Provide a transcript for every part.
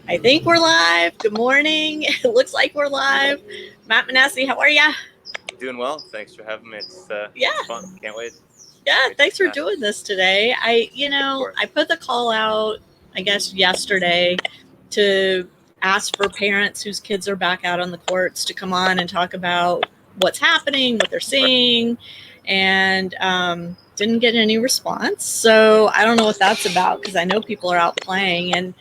I think we're live. Good morning. It looks like we're live. Matt Manasse, how are ya? Doing well. Thanks for having me. It's fun. Can't wait. Thanks for doing this today. I put the call out, I guess, yesterday to ask for parents whose kids are back out on the courts to come on and talk about what's happening, what they're seeing, and didn't get any response. So I don't know what that's about, because I know people are out playing. And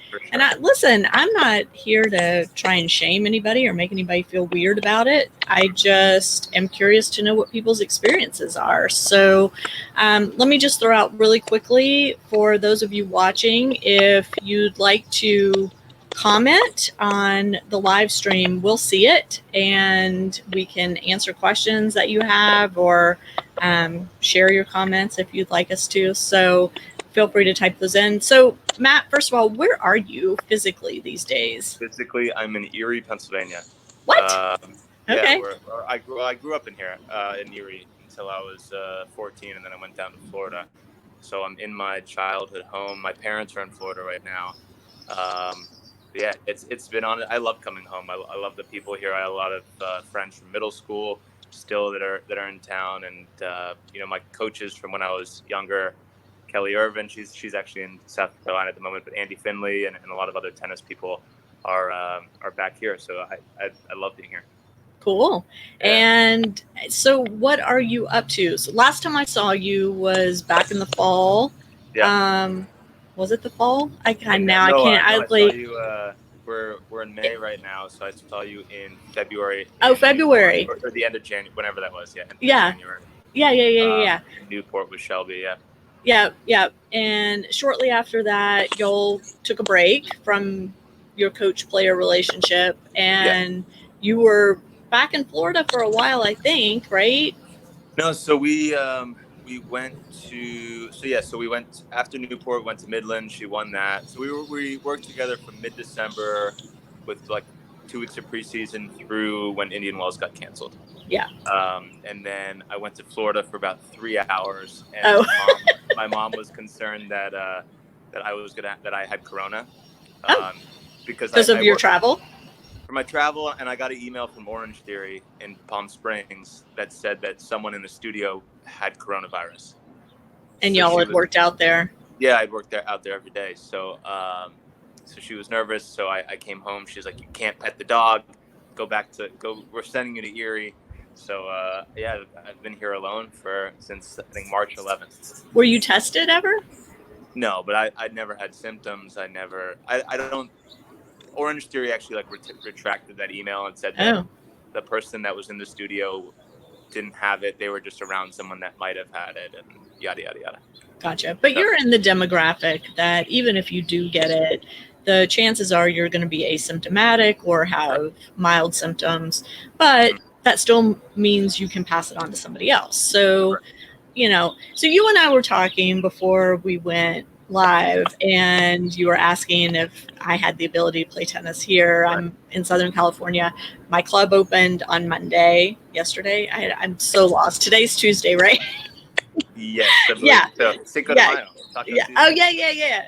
listen, I'm not here to try and shame anybody or make anybody feel weird about it. I just am curious to know what people's experiences are. So let me just throw out really quickly for those of you watching, if you'd like to comment on the live stream, we'll see it and we can answer questions that you have, or share your comments if you'd like us to. So feel free to type those in. So Matt, first of all, where are you physically these days? Physically, I'm in Erie, Pennsylvania. What? Okay. Yeah, I grew up in here, in Erie, until I was 14, and then I went down to Florida. So I'm in my childhood home. My parents are in Florida right now. Yeah, it's been on. I love coming home. I love the people here. I have a lot of friends from middle school still that are in town, and my coaches from when I was younger. Kelly Irvin, she's actually in South Carolina at the moment, but Andy Finley and a lot of other tennis people are back here. So I love being here. Cool. Yeah. And so what are you up to? So last time I saw you was back in the fall. Yeah. Was it the fall? I saw you. We're in May right now, so I saw you in February. February. Or the end of January, whenever that was. Yeah. January. Yeah. In Newport with Shelby. Yeah. And shortly after that, y'all took a break from your coach-player relationship, and you were back in Florida for a while, I think, right? No, so we went after Newport, went to Midland. She won that. So we worked together from mid-December with like 2 weeks of preseason through when Indian Wells got canceled. Yeah. And then I went to Florida for about 3 hours, and my mom was concerned that I had corona. Because of your travel? For my travel, and I got an email from Orange Theory in Palm Springs that said that someone in the studio had coronavirus. And y'all had worked out there? Yeah, I'd worked out there every day. So she was nervous. So I came home. She's like, "You can't pet the dog. We're sending you to Erie." So I've been here alone since I think March 11th. Were you tested ever? No, but I'd never had symptoms. I don't. Orange Theory actually retracted that email and said that the person that was in the studio didn't have it. They were just around someone that might have had it, and yada yada yada. Gotcha. But you're in the demographic that even if you do get it, the chances are you're going to be asymptomatic or have mild symptoms, but that still means you can pass it on to somebody else. So, so you and I were talking before we went live, and you were asking if I had the ability to play tennis here. I'm in Southern California. My club opened on Monday. Yesterday, I'm so lost. Today's Tuesday, right? Yes. Cinco de Mayo. Yeah. Oh,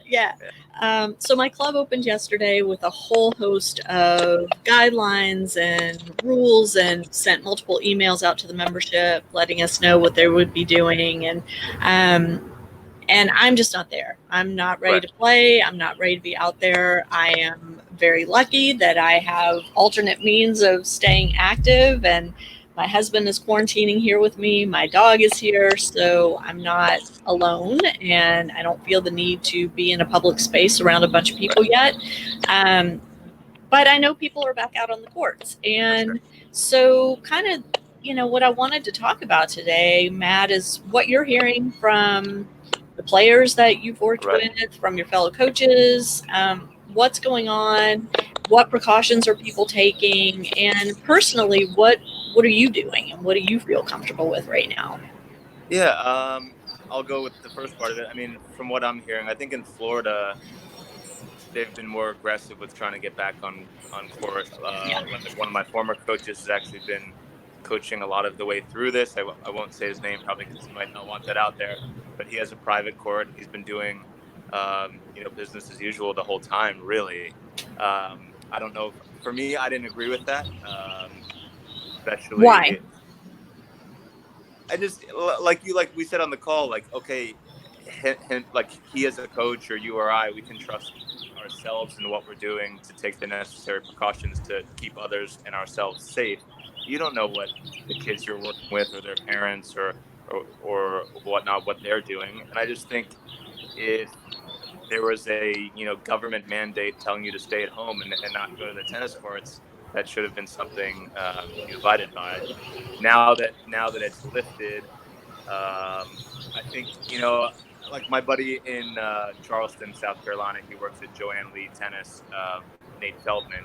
yeah. So my club opened yesterday with a whole host of guidelines and rules, and sent multiple emails out to the membership letting us know what they would be doing. And I'm just not there. I'm not ready to play. I'm not ready to be out there. I am very lucky that I have alternate means of staying active, and my husband is quarantining here with me. My dog is here, so I'm not alone, and I don't feel the need to be in a public space around a bunch of people yet. But I know people are back out on the courts. And so kind of, what I wanted to talk about today, Matt, is what you're hearing from the players that you've worked with, from your fellow coaches, what's going on, what precautions are people taking, and personally, what are you doing, and what do you feel comfortable with right now? Yeah, I'll go with the first part of it. I mean, from what I'm hearing, I think in Florida, they've been more aggressive with trying to get back on court. One of my former coaches has actually been coaching a lot of the way through this. I won't say his name probably because he might not want that out there, but he has a private court. He's been doing business as usual the whole time, really. I don't know. For me, I didn't agree with that. Why? Especially, I just like we said on the call, like, okay, like he as a coach or you or I, we can trust ourselves in what we're doing to take the necessary precautions to keep others and ourselves safe. You don't know what the kids you're working with or their parents or whatnot, what they're doing. And I just think if there was a government mandate telling you to stay at home and not go to the tennis courts, that should have been something you abided by. Now that it's lifted, I think like my buddy in Charleston, South Carolina, he works at Joanne Lee Tennis. Nate Feldman.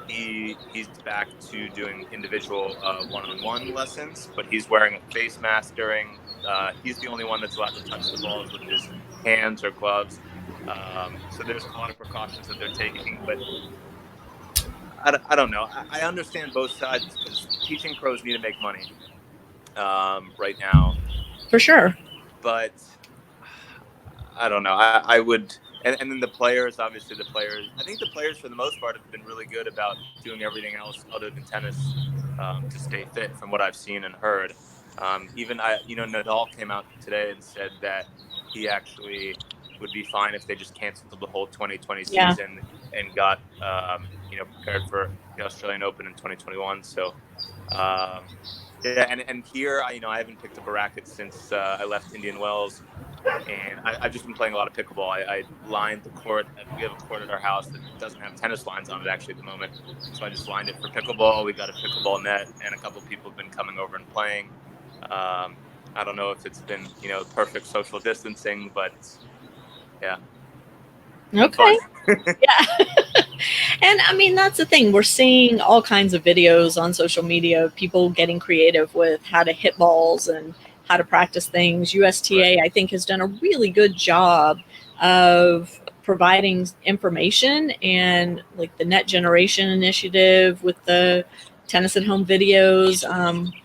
He's back to doing individual one-on-one lessons, but he's wearing a face mask during. He's the only one that's allowed to touch the balls with his hands or gloves. So there's a lot of precautions that they're taking, but I don't know. I understand both sides because teaching pros need to make money right now, For sure. but I don't know. I would, and then the players, obviously the players. I think the players for the most part have been really good about doing everything else other than tennis to stay fit, from what I've seen and heard. Even Nadal came out today and said that he actually would be fine if they just canceled the whole 2020 Yeah. season and got prepared for the Australian Open in 2021. So. Yeah, and here I haven't picked up a racket since I left Indian Wells, and I've just been playing a lot of pickleball. I lined the court. We have a court at our house that doesn't have tennis lines on it actually at the moment, so I just lined it for pickleball. We got a pickleball net, and a couple of people have been coming over and playing. I don't know if it's been perfect social distancing, but yeah, it's been fun. Okay. Yeah. And I mean, that's the thing. We're seeing all kinds of videos on social media of people getting creative with how to hit balls and how to practice things. USTA, Right. I think, has done a really good job of providing information, and like the Net Generation initiative with the tennis at home videos,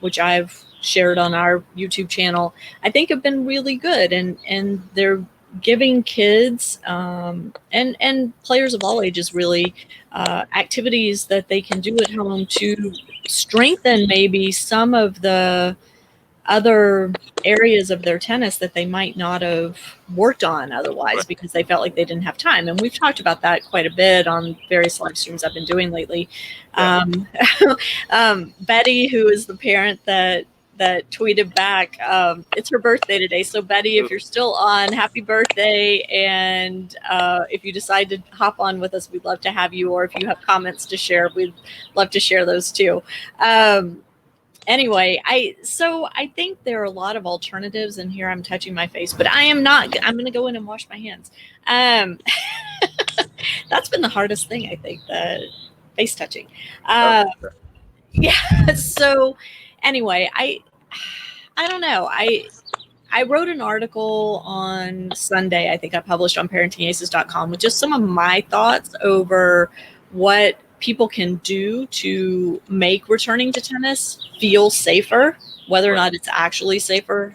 which I've shared on our YouTube channel, I think have been really good. And they're giving kids and players of all ages really activities that they can do at home to strengthen maybe some of the other areas of their tennis that they might not have worked on otherwise Right. because they felt like they didn't have time. And we've talked about that quite a bit on various live streams I've been doing lately. Yeah. Betty, who is the parent that tweeted back, it's her birthday today. So Betty, if you're still on, happy birthday. And if you decide to hop on with us, we'd love to have you. Or if you have comments to share, we'd love to share those too. Anyway, I think there are a lot of alternatives, and here I'm touching my face, but I am not. I'm going to go in and wash my hands. That's been the hardest thing, I think, the face touching. Yeah. So anyway, I don't know. I wrote an article on Sunday. I think I published on ParentingAces.com with just some of my thoughts over what people can do to make returning to tennis feel safer. Whether or Right. not it's actually safer,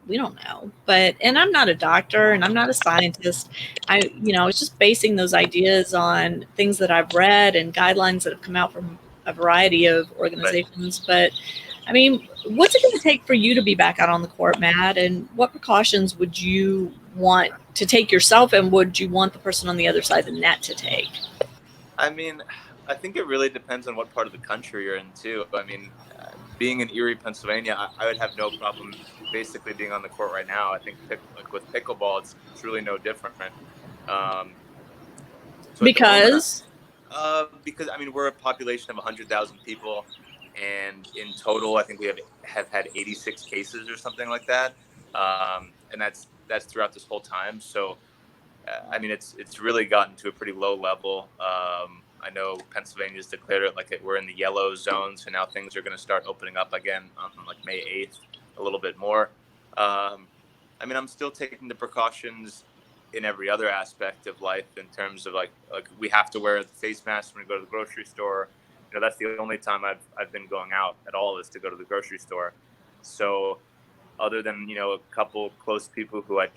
we don't know. And I'm not a doctor and I'm not a scientist. I was just basing those ideas on things that I've read and guidelines that have come out from a variety of Right. organizations. But I mean, what's it going to take for you to be back out on the court, Matt? And what precautions would you want to take yourself, and would you want the person on the other side of the net to take? I mean, I think it really depends on what part of the country you're in too. I mean, being in Erie, Pennsylvania, I would have no problem basically being on the court right now. I think like with pickleball, it's really no different. Um, so at the moment, Because because I mean we're a population of 100,000 people, and in total, I think we have had 86 cases or something like that, and that's throughout this whole time. So I mean, it's really gotten to a pretty low level. I know Pennsylvania's declared it like we're in the yellow zone, so now things are going to start opening up again on like May 8th, a little bit more. I mean, I'm still taking the precautions in every other aspect of life in terms of like we have to wear the face mask when we go to the grocery store. That's the only time I've been going out at all is to go to the grocery store. So other than a couple close people who I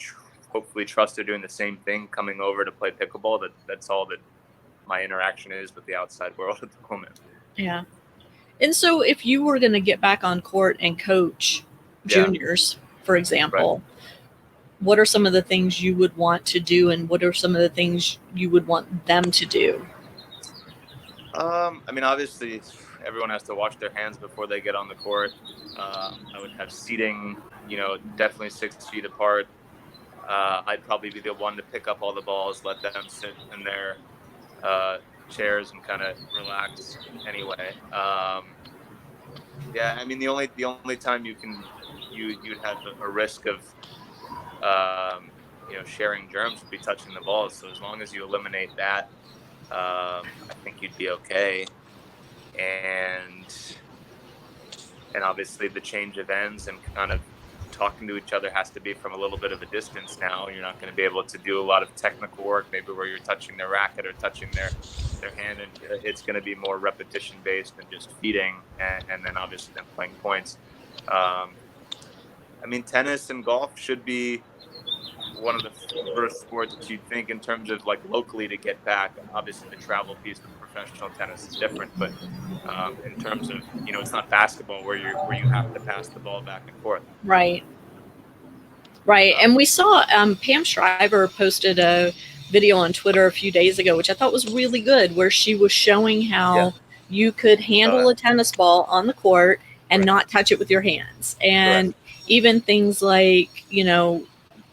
hopefully trust they're doing the same thing coming over to play pickleball. That's all that my interaction is with the outside world at the moment. Yeah. And so if you were going to get back on court and coach juniors, for example, what are some of the things you would want to do, and what are some of the things you would want them to do? I mean, obviously, everyone has to wash their hands before they get on the court. I would have seating, definitely 6 feet apart. I'd probably be the one to pick up all the balls, let them sit in their chairs and kind of relax anyway. Yeah, I mean, the only time you'd have a risk of sharing germs would be touching the balls. So as long as you eliminate that, I think you'd be okay. And obviously the change of ends and kind of talking to each other has to be from a little bit of a distance now. You're not going to be able to do a lot of technical work, maybe where you're touching their racket or touching their hand, and it's going to be more repetition based and just feeding, and then obviously then playing points. I mean, tennis and golf should be one of the first sports that you'd think in terms of like locally to get back. Obviously the travel piece with professional tennis is different, but in terms of, it's not basketball where you have to pass the ball back and forth. Right. And we saw Pam Shriver posted a video on Twitter a few days ago, which I thought was really good, where she was showing how you could handle a tennis ball on the court and not touch it with your hands. And even things like,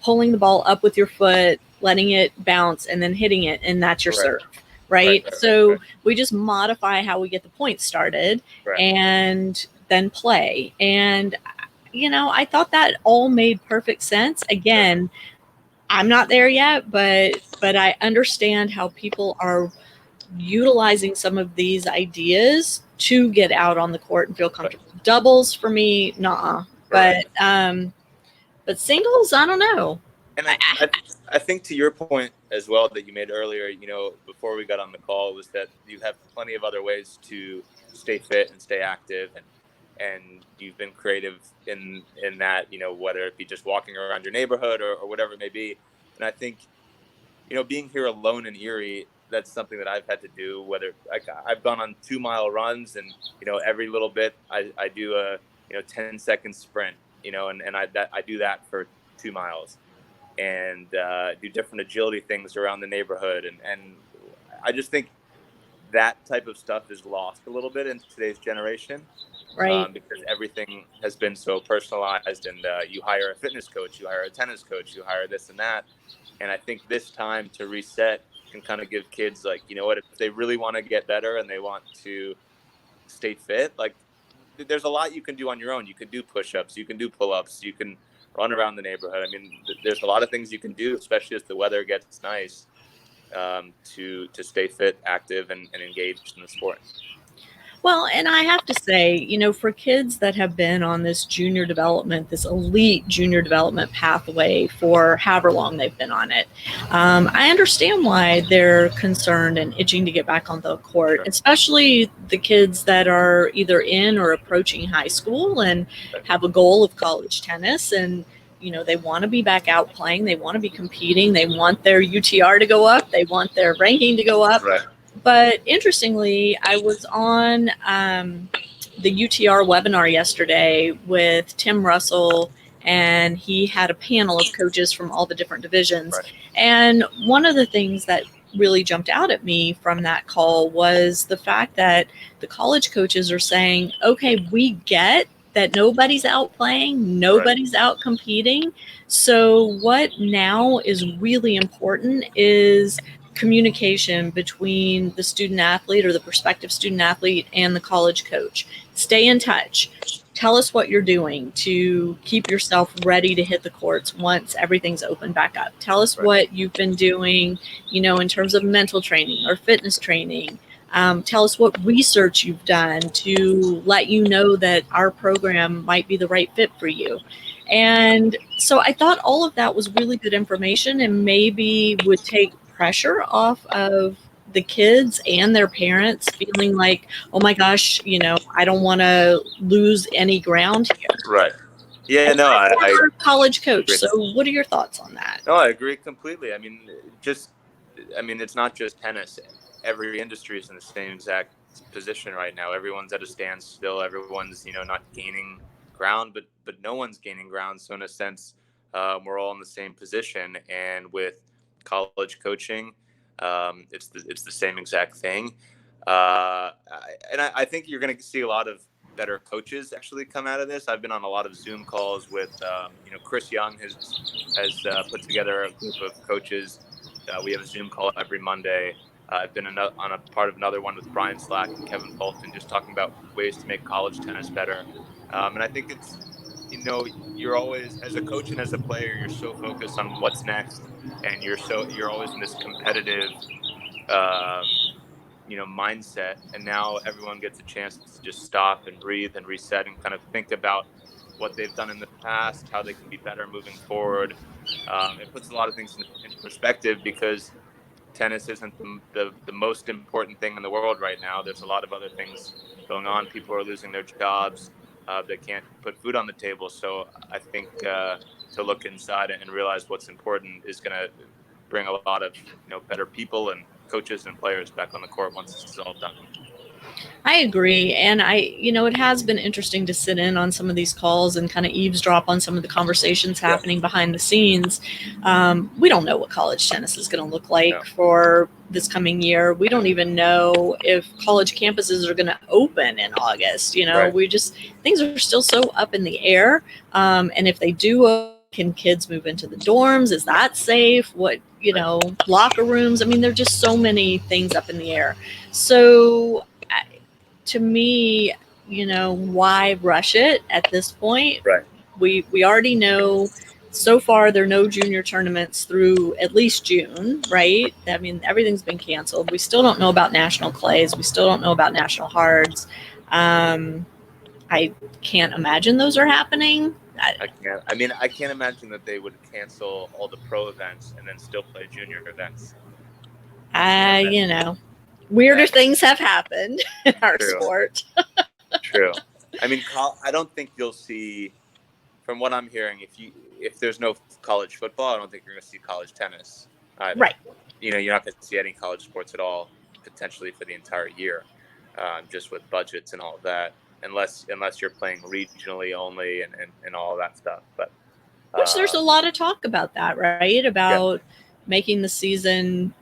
pulling the ball up with your foot, letting it bounce, and then hitting it, and that's your serve. Right. So we just modify how we get the points started and then play. And, I thought that all made perfect sense. Again, I'm not there yet, but I understand how people are utilizing some of these ideas to get out on the court and feel comfortable. Doubles for me, nah. But singles, I don't know. And I think to your point as well that you made earlier, before we got on the call, was that you have plenty of other ways to stay fit and stay active, and you've been creative in that, whether it be just walking around your neighborhood or whatever it may be. And I think, being here alone in Erie, that's something that I've had to do, whether I've gone on 2-mile runs, and, every little bit I do a, 10-second sprint, and I do that for 2 miles. And do different agility things around the neighborhood. And I just think that type of stuff is lost a little bit in today's generation. Because everything has been so personalized, and you hire a fitness coach, you hire a tennis coach, you hire this and that. And I think this time to reset can kind of give kids, like, what, if they really want to get better and they want to stay fit, like, there's a lot you can do on your own. You can do push-ups, you can do pull-ups, you can run around the neighborhood. I mean, there's a lot of things you can do, especially as the weather gets nice, to stay fit, active, and engaged in the sport. Well, and I have to say, for kids that have been on this this elite junior development pathway for however long they've been on it, I understand why they're concerned and itching to get back on the court, especially the kids that are either in or approaching high school and have a goal of college tennis, and they want to be back out playing, they want to be competing, they want their UTR to go up, they want their ranking to go up. But interestingly, I was on the UTR webinar yesterday with Tim Russell, and he had a panel of coaches from all the different divisions. And one of the things that really jumped out at me from that call was the fact that the college coaches are saying, okay, we get that nobody's out playing, nobody's out competing. So what now is really important is communication between the student athlete or the prospective student athlete and the college coach. Stay in touch. Tell us what you're doing to keep yourself ready to hit the courts once everything's open back up. Tell us what you've been doing, in terms of mental training or fitness training. Tell us what research you've done to let you know that our program might be the right fit for you. And so I thought all of that was really good information, and maybe would take pressure off of the kids and their parents feeling like, oh my gosh, I don't want to lose any ground here. Yeah, no, Former college coach. agree. So what are your thoughts on that? No, I agree completely. I mean, it's not just tennis. Every industry is in the same exact position right now. Everyone's at a standstill. Everyone's, not gaining ground, but no one's gaining ground. So in a sense, we're all in the same position. And with college coaching, it's the same exact thing. I think you're going to see a lot of better coaches actually come out of this. I've been on a lot of Zoom calls with, Chris Young has put together a group of coaches. We have a Zoom call every Monday. I've been on a part of another one with Brian Slack and Kevin Fulton, just talking about ways to make college tennis better. And I think it's, you're always, as a coach and as a player, you're so focused on what's next, and you're always in this competitive, mindset. And now everyone gets a chance to just stop and breathe and reset and kind of think about what they've done in the past, how they can be better moving forward. It puts a lot of things into perspective, because tennis isn't the most important thing in the world right now. There's a lot of other things going on. People are losing their jobs. They can't put food on the table. So I think to look inside and realize what's important is going to bring a lot of better people and coaches and players back on the court once this is all done. I agree. And it has been interesting to sit in on some of these calls and kind of eavesdrop on some of the conversations happening behind the scenes. We don't know what college tennis is going to look like for this coming year. We don't even know if college campuses are going to open in August. Things are still so up in the air. And if they do, can kids move into the dorms? Is that safe? What, locker rooms? I mean, there are just so many things up in the air. So to me, why rush it at this point? Right. We already know so far there are no junior tournaments through at least June, right? I mean, everything's been canceled. We still don't know about national clays. We still don't know about national hards. I can't imagine those are happening. I can't. I mean, I can't imagine that they would cancel all the pro events and then still play junior events. Weirder things have happened in our sport. True. I mean, I don't think you'll see, from what I'm hearing, if there's no college football, I don't think you're going to see college tennis either. Right. You're not going to see any college sports at all, potentially for the entire year, just with budgets and all of that, unless you're playing regionally only and all of that stuff. But which there's a lot of talk about that, right? About making the season,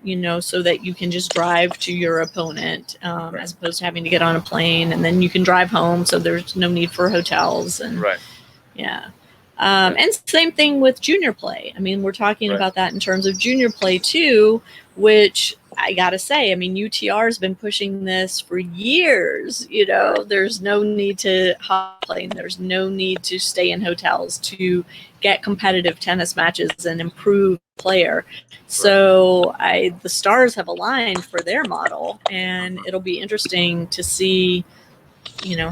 so that you can just drive to your opponent, as opposed to having to get on a plane and then you can drive home. So there's no need for hotels. And and same thing with junior play. I mean, we're talking about that in terms of junior play too, which I got to say, I mean, UTR has been pushing this for years. There's no need to hop plane. There's no need to stay in hotels to get competitive tennis matches and improve player. So the stars have aligned for their model, and it'll be interesting to see,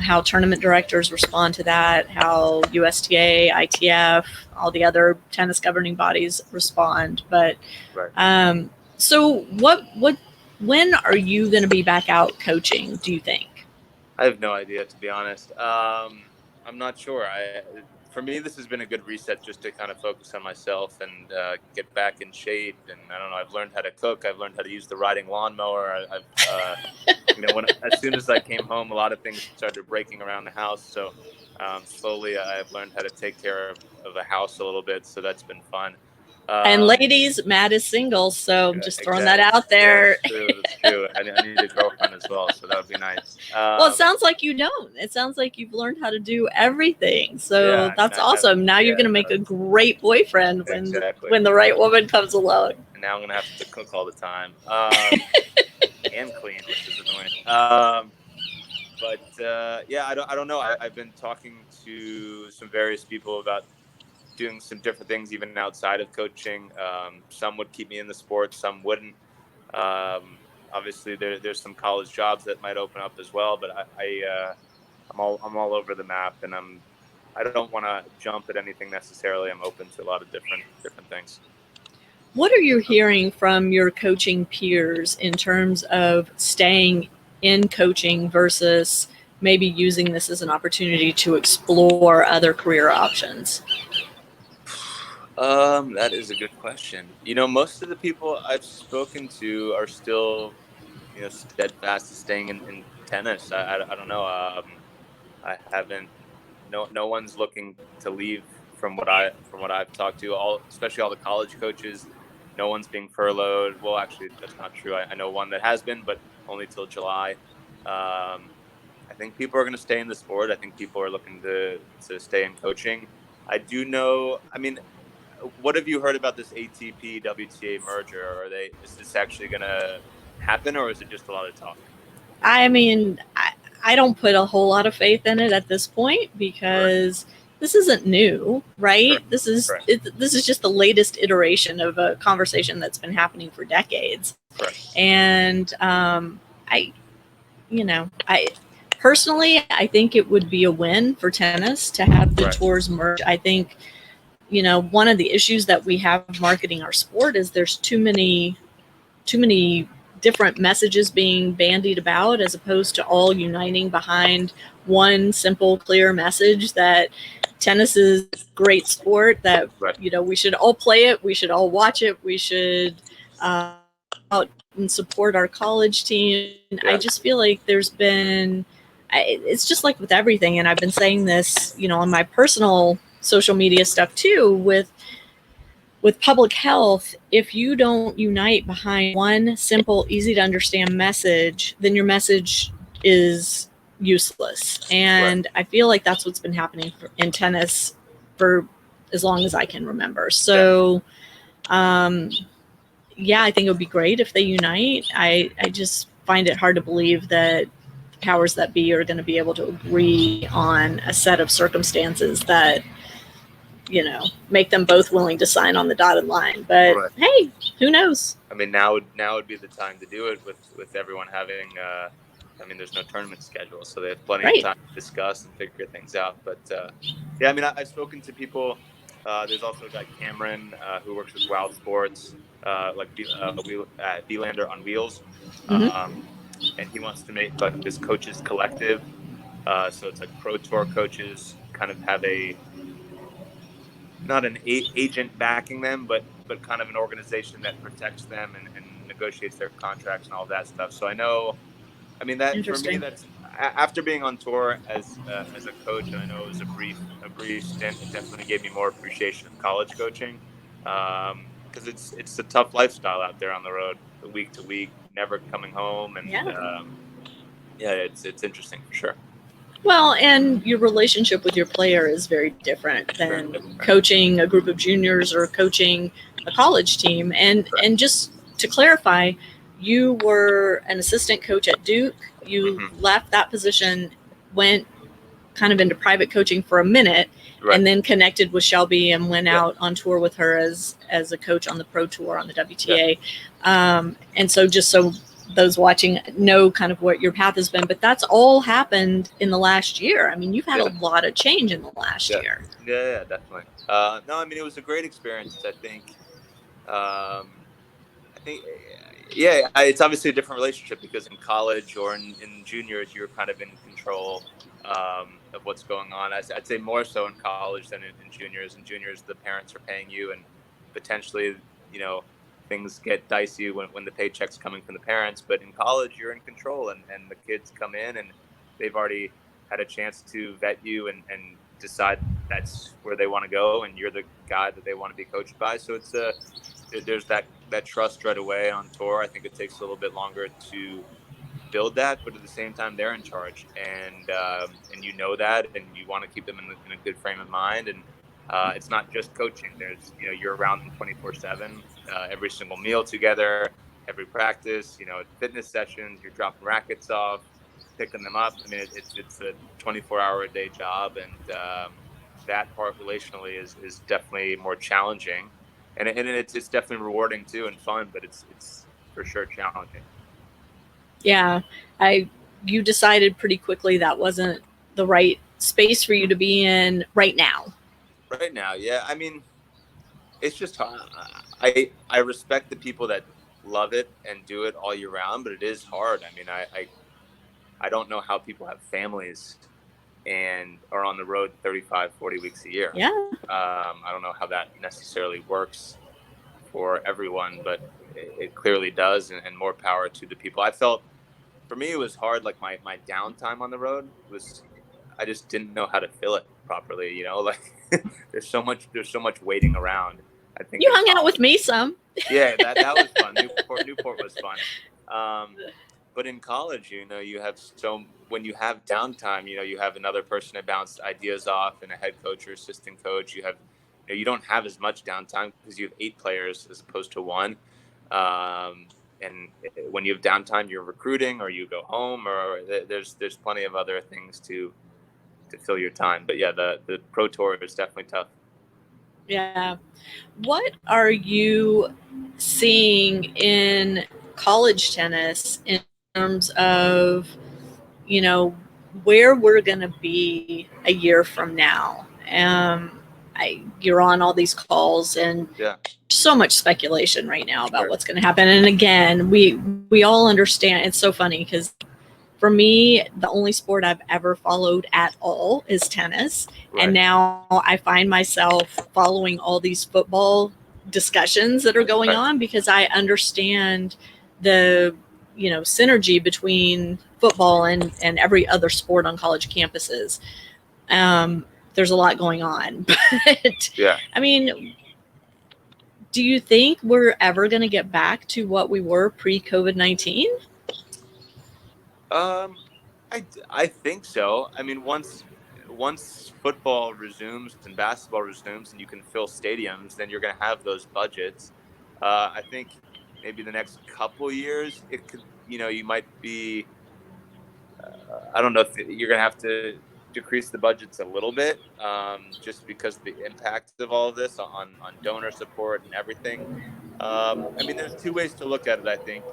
how tournament directors respond to that, how USTA, ITF, all the other tennis governing bodies respond. But so when are you going to be back out coaching, do you think? I have no idea, to be honest. I'm not sure. For me, this has been a good reset, just to kind of focus on myself and get back in shape. And I don't know, I've learned how to cook. I've learned how to use the riding lawnmower. As soon as I came home, a lot of things started breaking around the house. So slowly I've learned how to take care of the house a little bit. So that's been fun. And ladies, Matt is single, so I'm just throwing that out there. Yeah, that's true. I need a girlfriend as well, so that would be nice. Well, it sounds like you don't. It sounds like you've learned how to do everything. So that's awesome. Now you're going to make a great boyfriend when the right woman comes along. And now I'm going to have to cook all the time and clean, which is annoying. I don't know. I've been talking to some various people about doing some different things even outside of coaching. Some would keep me in the sport, some wouldn't. Obviously there's some college jobs that might open up as well, but I'm all over the map, and I don't want to jump at anything necessarily. I'm open to a lot of different things. What are you hearing from your coaching peers in terms of staying in coaching versus maybe using this as an opportunity to explore other career options? That is a good question. Most of the people I've spoken to are still, steadfast to staying in tennis. I don't know. I haven't. No one's looking to leave from what I've talked to. Especially all the college coaches. No one's being furloughed. Well, actually, that's not true. I know one that has been, but only till July. I think people are going to stay in the sport. I think people are looking to stay in coaching. I do know. I mean, what have you heard about this ATP WTA merger? Is this actually going to happen, or is it just a lot of talk? I mean, I don't put a whole lot of faith in it at this point because this isn't new, right? Correct. This is Correct. this is just the latest iteration of a conversation that's been happening for decades. Correct. And I personally, I think it would be a win for tennis to have the tours merge. I think, one of the issues that we have marketing our sport is there's too many different messages being bandied about as opposed to all uniting behind one simple, clear message that tennis is a great sport, that, we should all play it, we should all watch it, we should out and support our college team. Yeah. I just feel like it's just like with everything. And I've been saying this, on my personal social media stuff too, with public health. If you don't unite behind one simple, easy to understand message, then your message is useless. And I feel like that's what's been happening in tennis for as long as I can remember. So, I think it would be great if they unite. I just find it hard to believe that the powers that be are going to be able to agree on a set of circumstances that, make them both willing to sign on the dotted line. But hey, who knows? I mean, now would be the time to do it with everyone having. There's no tournament schedule, so they have plenty of time to discuss and figure things out. But I've spoken to people. There's also a guy, Cameron, who works with Wild Sports, Beelander on Wheels, and he wants to make like this coaches collective. So it's like pro tour coaches kind of have not an agent backing them, but kind of an organization that protects them and negotiates their contracts and all that stuff. So that for me, that's after being on tour as a coach, and I know it was a brief stint. It definitely gave me more appreciation of college coaching, because it's a tough lifestyle out there on the road, week to week, never coming home, and it's interesting for sure. Well, and your relationship with your player is very different than coaching a group of juniors or coaching a college team. And just to clarify, you were an assistant coach at Duke. You left that position, went kind of into private coaching for a minute, and then connected with Shelby and went out on tour with her as a coach on the pro tour on the WTA. And so just so those watching know kind of what your path has been, but that's all happened in the last year. I mean, you've had a lot of change in the last year. Yeah, definitely. It was a great experience. I think, it's obviously a different relationship because in college or in juniors, you're kind of in control of what's going on. I'd say more so in college than in juniors. In juniors, the parents are paying you, and potentially, things get dicey when the paycheck's coming from the parents. But in college, you're in control, and the kids come in and they've already had a chance to vet you and decide that's where they want to go, and you're the guy that they want to be coached by. So there's that trust right away on tour. I think it takes a little bit longer to build that, but at the same time, they're in charge, and that, and you want to keep them in a good frame of mind. And it's not just coaching. There's, you're around them 24/7, every single meal together, every practice, fitness sessions, you're dropping rackets off, picking them up. I mean, it's a 24-hour a day job. And that part relationally is definitely more challenging. And it's definitely rewarding too and fun, but it's for sure challenging. Yeah. You decided pretty quickly that wasn't the right space for you to be in right now. Right now, yeah. I mean, it's just I respect the people that love it and do it all year round, but it is hard. I mean, I don't know how people have families and are on the road 35, 40 weeks a year. Yeah. I don't know how that necessarily works for everyone, but it clearly does, and more power to the people. I felt, for me, it was hard. Like my downtime on the road was, I just didn't know how to fill it properly. Like there's so much waiting around. I think You in hung out with college. me some. Yeah, that was fun. Newport was fun. Um, but in college, you have when you have downtime, you have another person to bounce ideas off, and a head coach or assistant coach. You don't have as much downtime because you have 8 players as opposed to one. And when you have downtime, you're recruiting, or you go home, or there's plenty of other things to fill your time. But yeah, the pro tour is definitely tough. Yeah. What are you seeing in college tennis in terms of, you know, where we're going to be a year from now? You're on all these calls, and Yeah, so much speculation right now about sure. what's going to happen. And again, we all understand. It's so funny because for me, the only sport I've ever followed at all is tennis. Right. And now I find myself following all these football discussions that are going Right. on because I understand the, synergy between football and every other sport on college campuses. There's a lot going on. But Yeah. I mean, do you think we're ever going to get back to what we were pre-COVID-19? I think so. I mean, once football resumes and basketball resumes, and you can fill stadiums, then you're going to have those budgets. I think maybe the next couple years, it could, you might be. I don't know if you're going to have to decrease the budgets a little bit, just because of the impact of all of this on donor support and everything. I mean, there's two ways to look at it, I think,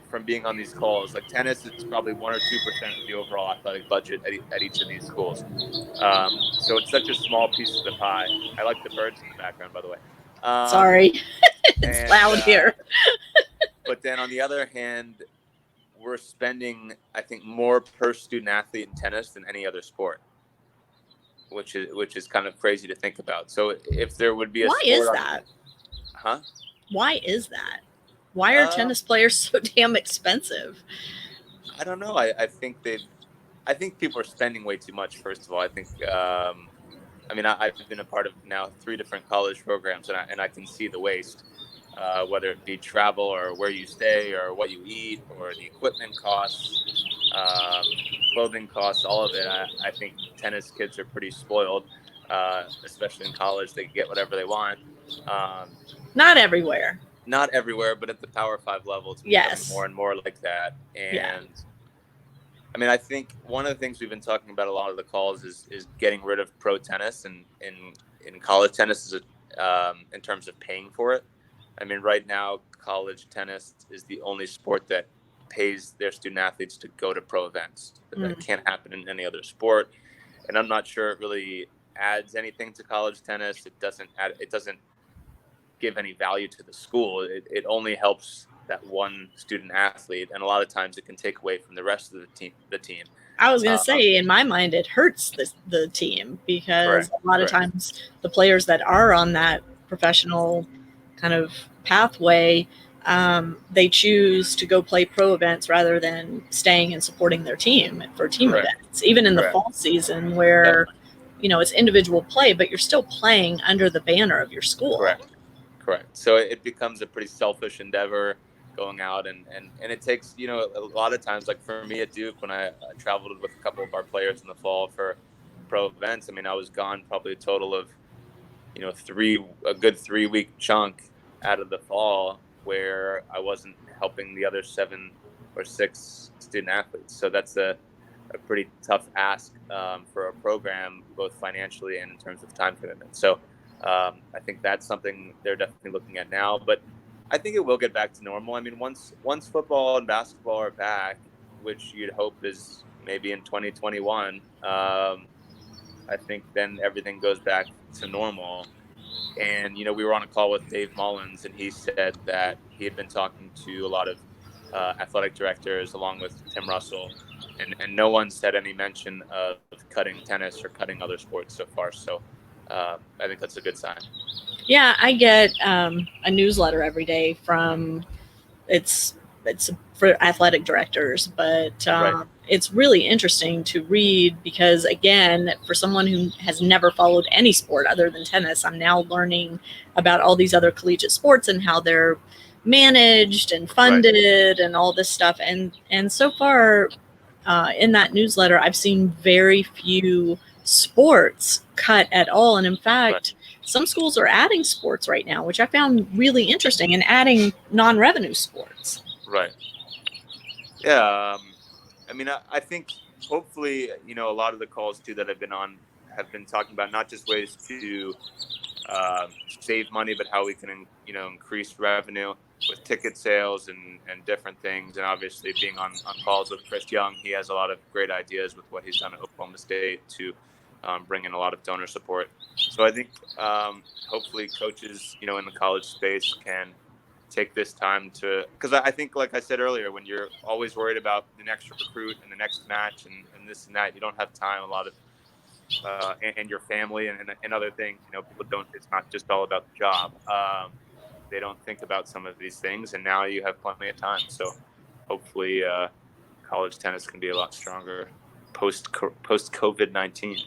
from being on these calls. Like tennis is probably 1 or 2% of the overall athletic budget at each of these schools. So it's such a small piece of the pie. I like the birds in the background, by the way. Sorry, it's And loud here. but then on the other hand, we're spending, I think, more per student athlete in tennis than any other sport, which is kind of crazy to think about. So if there would be a Why is sport that? huh? Why is that? Why are tennis players so damn expensive? I don't know. I think people are spending way too much. First of all, I think. I mean, I've been a part of now 3 different college programs, and I can see the waste, whether it be travel or where you stay or what you eat or the equipment costs, clothing costs, all of it. I think tennis kids are pretty spoiled, especially in college. They get whatever they want. Um, Not everywhere. Not everywhere, but at the Power 5 level, it's becoming Yes. more and more like that. Yeah. And I mean, I think one of the things we've been talking about a lot of the calls is getting rid of pro tennis and in college tennis is in terms of paying for it. I mean, right now, college tennis is the only sport that pays their student athletes to go to pro events. That can't happen in any other sport, and I'm not sure it really adds anything to college tennis. It doesn't add. It doesn't give any value to the school. It only helps that one student athlete, and a lot of times it can take away from the rest of the team. I was going to say, in my mind, it hurts the team because a lot of times the players that are on that professional kind of pathway, they choose to go play pro events rather than staying and supporting their team for team events, even in the fall season where, it's individual play, but you're still playing under the banner of your school. Correct. So it becomes a pretty selfish endeavor going out, and it takes, a lot of times, like for me at Duke, when I traveled with a couple of our players in the fall for pro events, I mean, I was gone probably a total of, a good 3 week chunk out of the fall where I wasn't helping the other 7 or 6 student athletes. So that's a pretty tough ask for a program, both financially and in terms of time commitment. So I think that's something they're definitely looking at now. But I think it will get back to normal. I mean, once football and basketball are back, which you'd hope is maybe in 2021, I think then everything goes back to normal. And, we were on a call with Dave Mullins, and he said that he had been talking to a lot of athletic directors along with Tim Russell. and no one said any mention of cutting tennis or cutting other sports so far. So I think that's a good sign. Yeah, I get a newsletter every day from it's for athletic directors, but it's really interesting to read because, again, for someone who has never followed any sport other than tennis, I'm now learning about all these other collegiate sports and how they're managed and funded and all this stuff. And so far in that newsletter, I've seen very few sports cut at all. And in fact, some schools are adding sports right now, which I found really interesting, and adding non-revenue sports. Right. Yeah. I mean, I think hopefully, a lot of the calls too that I've been on have been talking about not just ways to save money, but how we can, increase revenue with ticket sales and different things. And obviously being on calls with Chris Young, he has a lot of great ideas with what he's done at Oklahoma State to bring in a lot of donor support. So I think hopefully coaches, in the college space can take this time to, because I think, like I said earlier, when you're always worried about the next recruit and the next match and this and that, you don't have time a lot of and your family and other things. People don't, it's not just all about the job. They don't think about some of these things, and now you have plenty of time. So hopefully college tennis can be a lot stronger post COVID-19.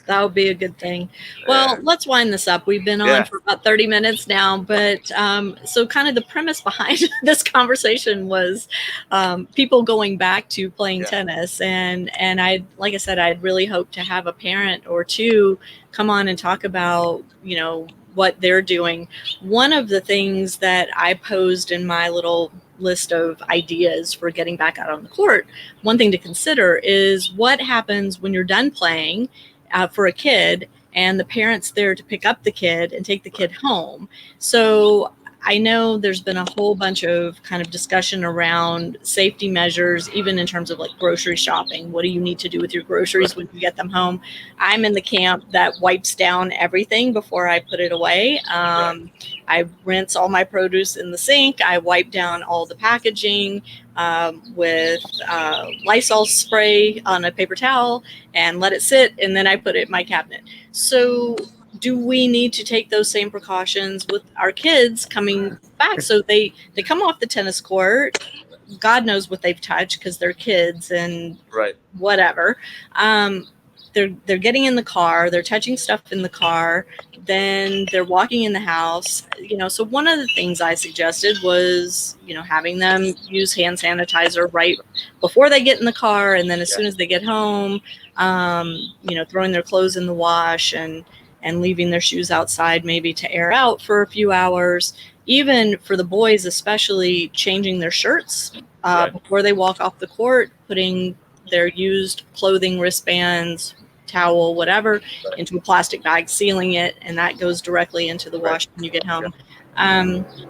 That would be a good thing. Well, let's wind this up. We've been on for about 30 minutes now, but so kind of the premise behind this conversation was people going back to playing tennis. And like I said, I'd really hope to have a parent or two come on and talk about, what they're doing. One of the things that I posed in my little list of ideas for getting back out on the court, one thing to consider is what happens when you're done playing for a kid and the parent's there to pick up the kid and take the kid home. So I know there's been a whole bunch of kind of discussion around safety measures, even in terms of like grocery shopping. What do you need to do with your groceries when you get them home? I'm in the camp that wipes down everything before I put it away. I rinse all my produce in the sink. I wipe down all the packaging with Lysol spray on a paper towel and let it sit, and then I put it in my cabinet. So do we need to take those same precautions with our kids coming back? So they come off the tennis court, God knows what they've touched because they're kids and whatever. They're getting in the car, they're touching stuff in the car, then they're walking in the house. So one of the things I suggested was, having them use hand sanitizer right before they get in the car, and then as soon as they get home, throwing their clothes in the wash and leaving their shoes outside maybe to air out for a few hours. Even for the boys, especially changing their shirts before they walk off the court, putting their used clothing, wristbands, towel, whatever, into a plastic bag, sealing it, and that goes directly into the wash when you get home.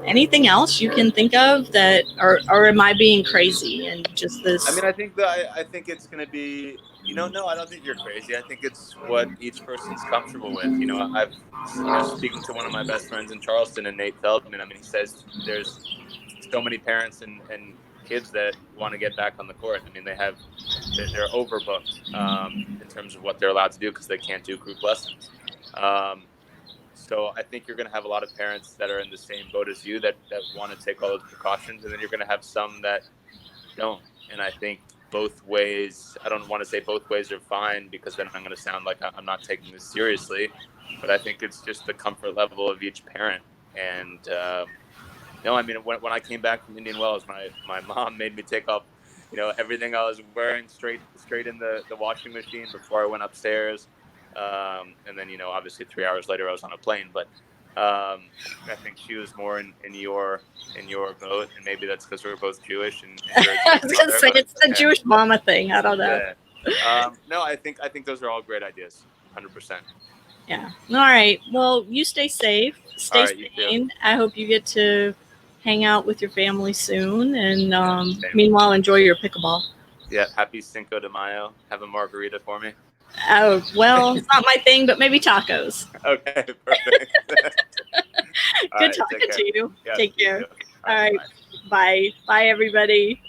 Anything else you can think of that, or am I being crazy and just this? I mean, I think it's going to be, no, I don't think you're crazy. I think it's what each person's comfortable with. I've, speaking to one of my best friends in Charleston, and Nate Feldman, I mean, he says there's so many parents and kids that want to get back on the court. I mean, they're overbooked in terms of what they're allowed to do because they can't do group lessons. So I think you're going to have a lot of parents that are in the same boat as you that want to take all those precautions, and then you're going to have some that don't. And I think both ways, I don't want to say both ways are fine because then I'm going to sound like I'm not taking this seriously, but I think it's just the comfort level of each parent. And no, I mean, when I came back from Indian Wells, my mom made me take off, everything I was wearing straight in the washing machine before I went upstairs. And then, obviously 3 hours later I was on a plane, but I think she was more in your boat, and maybe that's because we're both Jewish. And I was going to say it's the Jewish mama thing. I don't know. Yeah. No, I think those are all great ideas. 100%. Yeah. All right. Well, you stay safe. Stay sane. I hope you get to hang out with your family soon. And meanwhile, enjoy your pickleball. Yeah. Happy Cinco de Mayo. Have a margarita for me. Oh, well, it's not my thing, but maybe tacos. Okay. Perfect. Good talking to you. Yeah, take care. All right. Bye. Bye, everybody.